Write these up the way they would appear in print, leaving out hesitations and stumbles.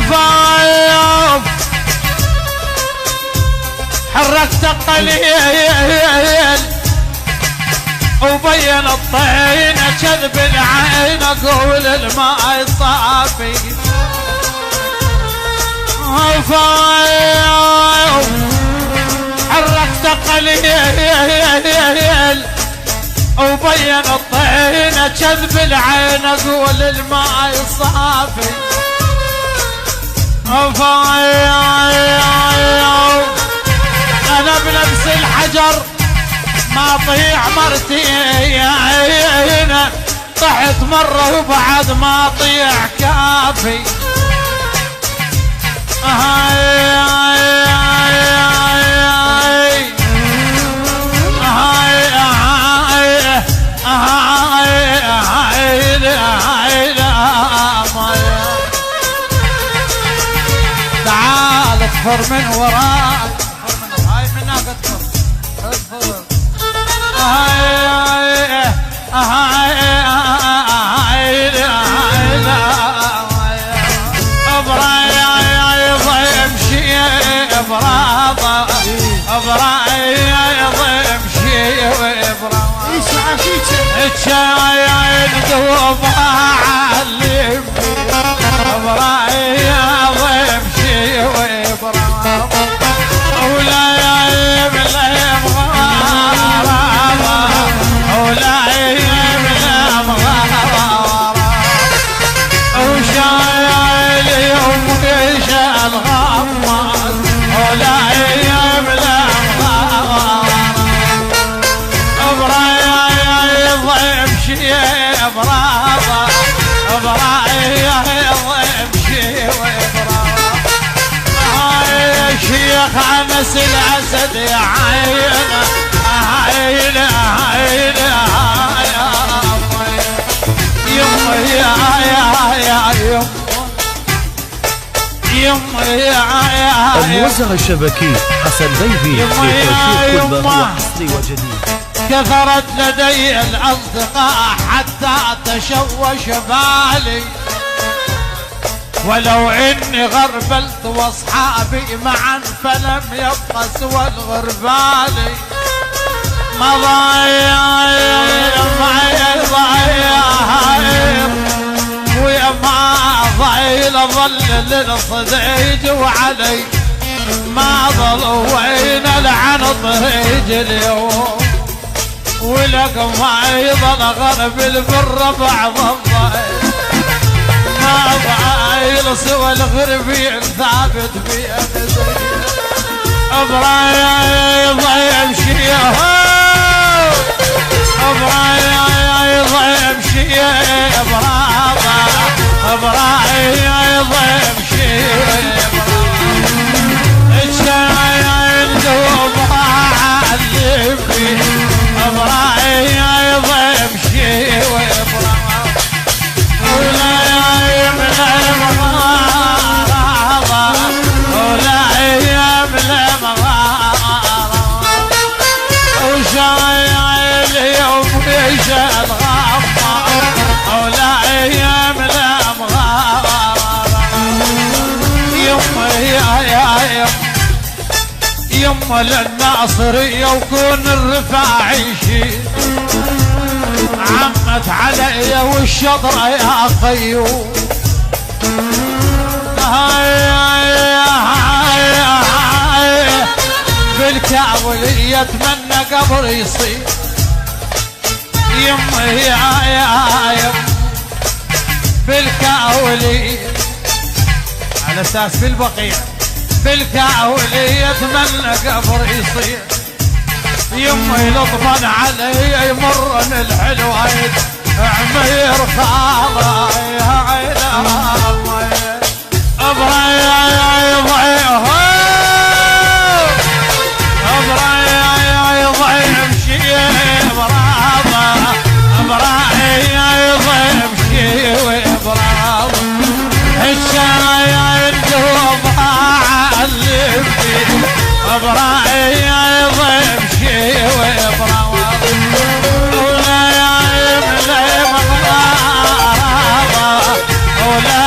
فايف حركت قليل وبين الطين كذب العين اقول الماء صافي فايف حركت قليل وبين الطين كذب العين اقول الماء صافي انا بنفس الحجر ما طيع مرتين طحت مرة وبعد ما طيع كافي تعال اكفر من وراك هاي من هناك اكفر الشايين دوبها علمني ابراي يا ضيم شي وابراي ولا يبلا مغاربه ولا يبلا مغاربه وشايل يوم ويش الغماز ولا يبلا مغاربه ابراي ضيم شي ابراي ابراي ضيم شي وابراي شيخ انس الاسد يا عينه عينه عينه يما يا يما يا الموزع الشبكي حسن بيبي لتوفير كل ما هو اصلي وجديد. كثرت لدي الاصدقاء حتى تشوش بالي ولو اني غربلت واصحابي معا فلم يبقى سوى الغربالي ويا ما ضايل ظل للصديج وعلي ما ظل وين لعن طريج اليوم ولك ما يظل غرب البر بعض الضيل ما ضايل سوى الغربي ثابت في أمزي ابراي ضيم شيه ابراي ضيم شيه ابراي ضيم شيه الشايين دوبها علمني ابراي ضيم شيه وابراي ولا يملا مغاربه ولا يملا مغاربه وشايل يوم ويش الغمه ولا يملا مغاربه يما يا يما للناصريه وكون الرفاعي شيل عمت علي والشطرة يا قيوم بالكاولية اتمنى قبر يصير يمي يا بالكاولية على اساس في البقيع بالكاولية اتمنى قبر يصير يمي لطفا علي يمرن الحلوين عمير خاضع يا عيني ابراي ضيم شي ابراي ضيم شي وابراي الشايين دوبها علمني ابراي ضيم شي وابراي ولا يملا مغاربه ولا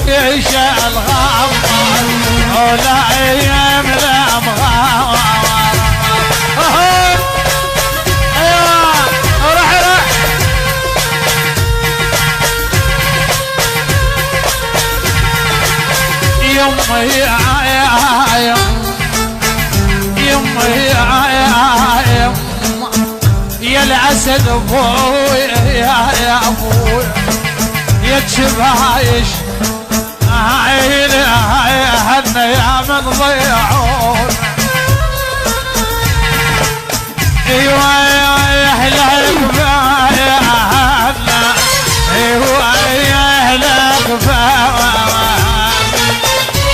يشال غمر ولا يملى مغامر. ايوه روح روح يمي يا يمي يا العسل ابوي يا ابوي يا الشبايش عيني هن يا من ضيعون. ايوه يا اهل القفا يا هنا ايوه يا اهل القفا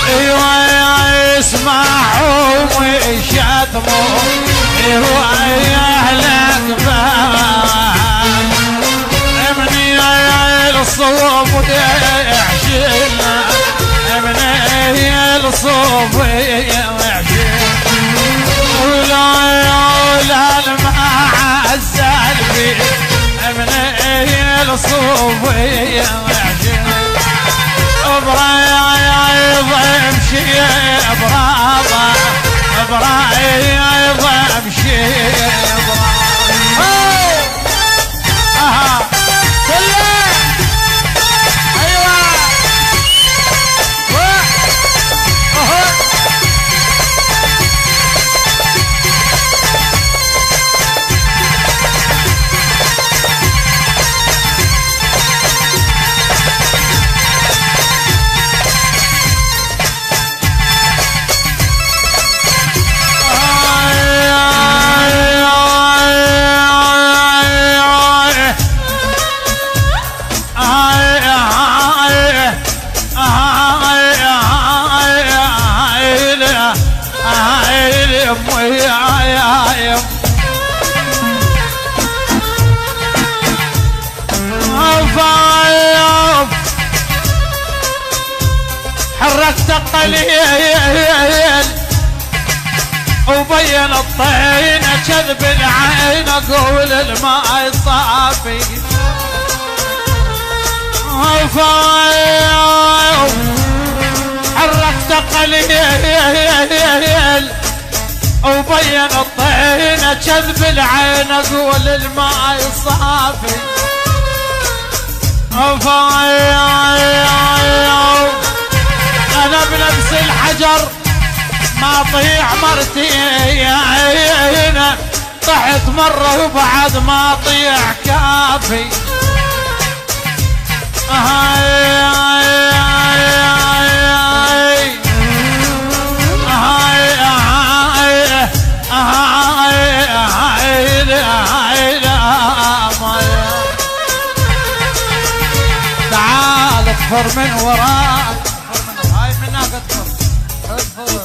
ايوه يا اسمعوا ويشتموا ايوه يا اهل القفا من الصوب يعشلنا من الصوب يعشلنا ولا المعزل بي من الصوب يعشلنا برايض امشي براضة برايض امشي حركت القليل وبين الطين كذب العين اقول الماء صافي حركت قليل وبين الطين كذب العين اقول الماء صافي انا بنفس الحجر ما طيع مرتي يا عينه طحت مره وبعد ما طيع كافي تعال اطفر من وراك هاي منك اطفر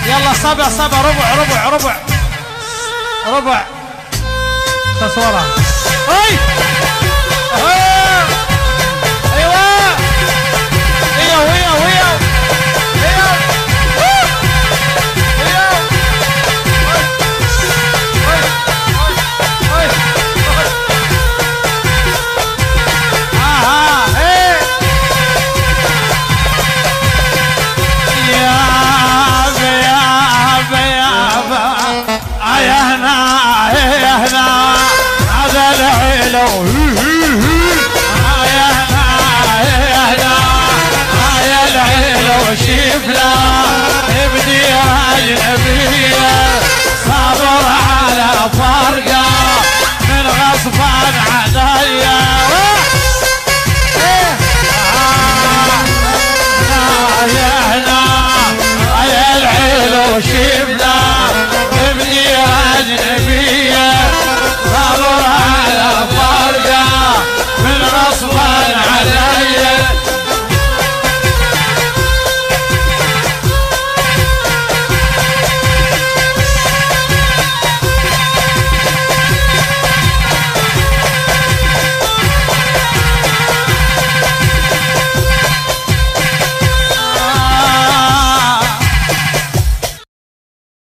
يلا صبع صبع ربع تصورها اي ايوه ويا شفنا ابدي اجنبيه صبر على فرقه